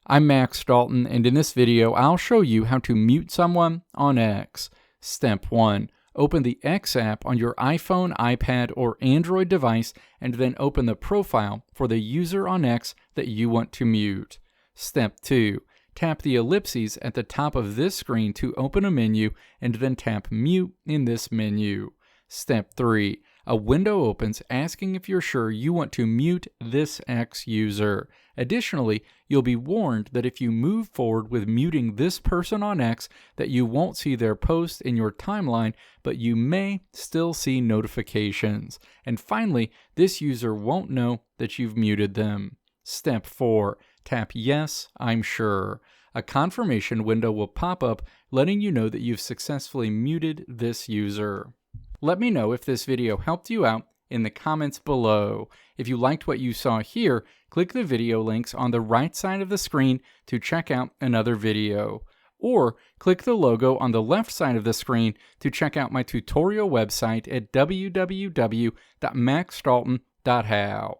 I'm Max Dalton, and in this video, I'll show you how to mute someone on X. Step 1. Open the X app on your iPhone, iPad, or Android device, and then open the profile for the user on X that you want to mute. Step 2. Tap the ellipses at the top of this screen to open a menu, and then tap Mute in this menu. Step 3. A window opens asking if you're sure you want to mute this X user. Additionally, you'll be warned that if you move forward with muting this person on X, that you won't see their post in your timeline, but you may still see notifications. And finally, this user won't know that you've muted them. Step 4. Tap Yes, I'm sure. A confirmation window will pop up letting you know that you've successfully muted this user. Let me know if this video helped you out in the comments below. If you liked what you saw here, click the video links on the right side of the screen to check out another video. Or click the logo on the left side of the screen to check out my tutorial website at www.maxdalton.how.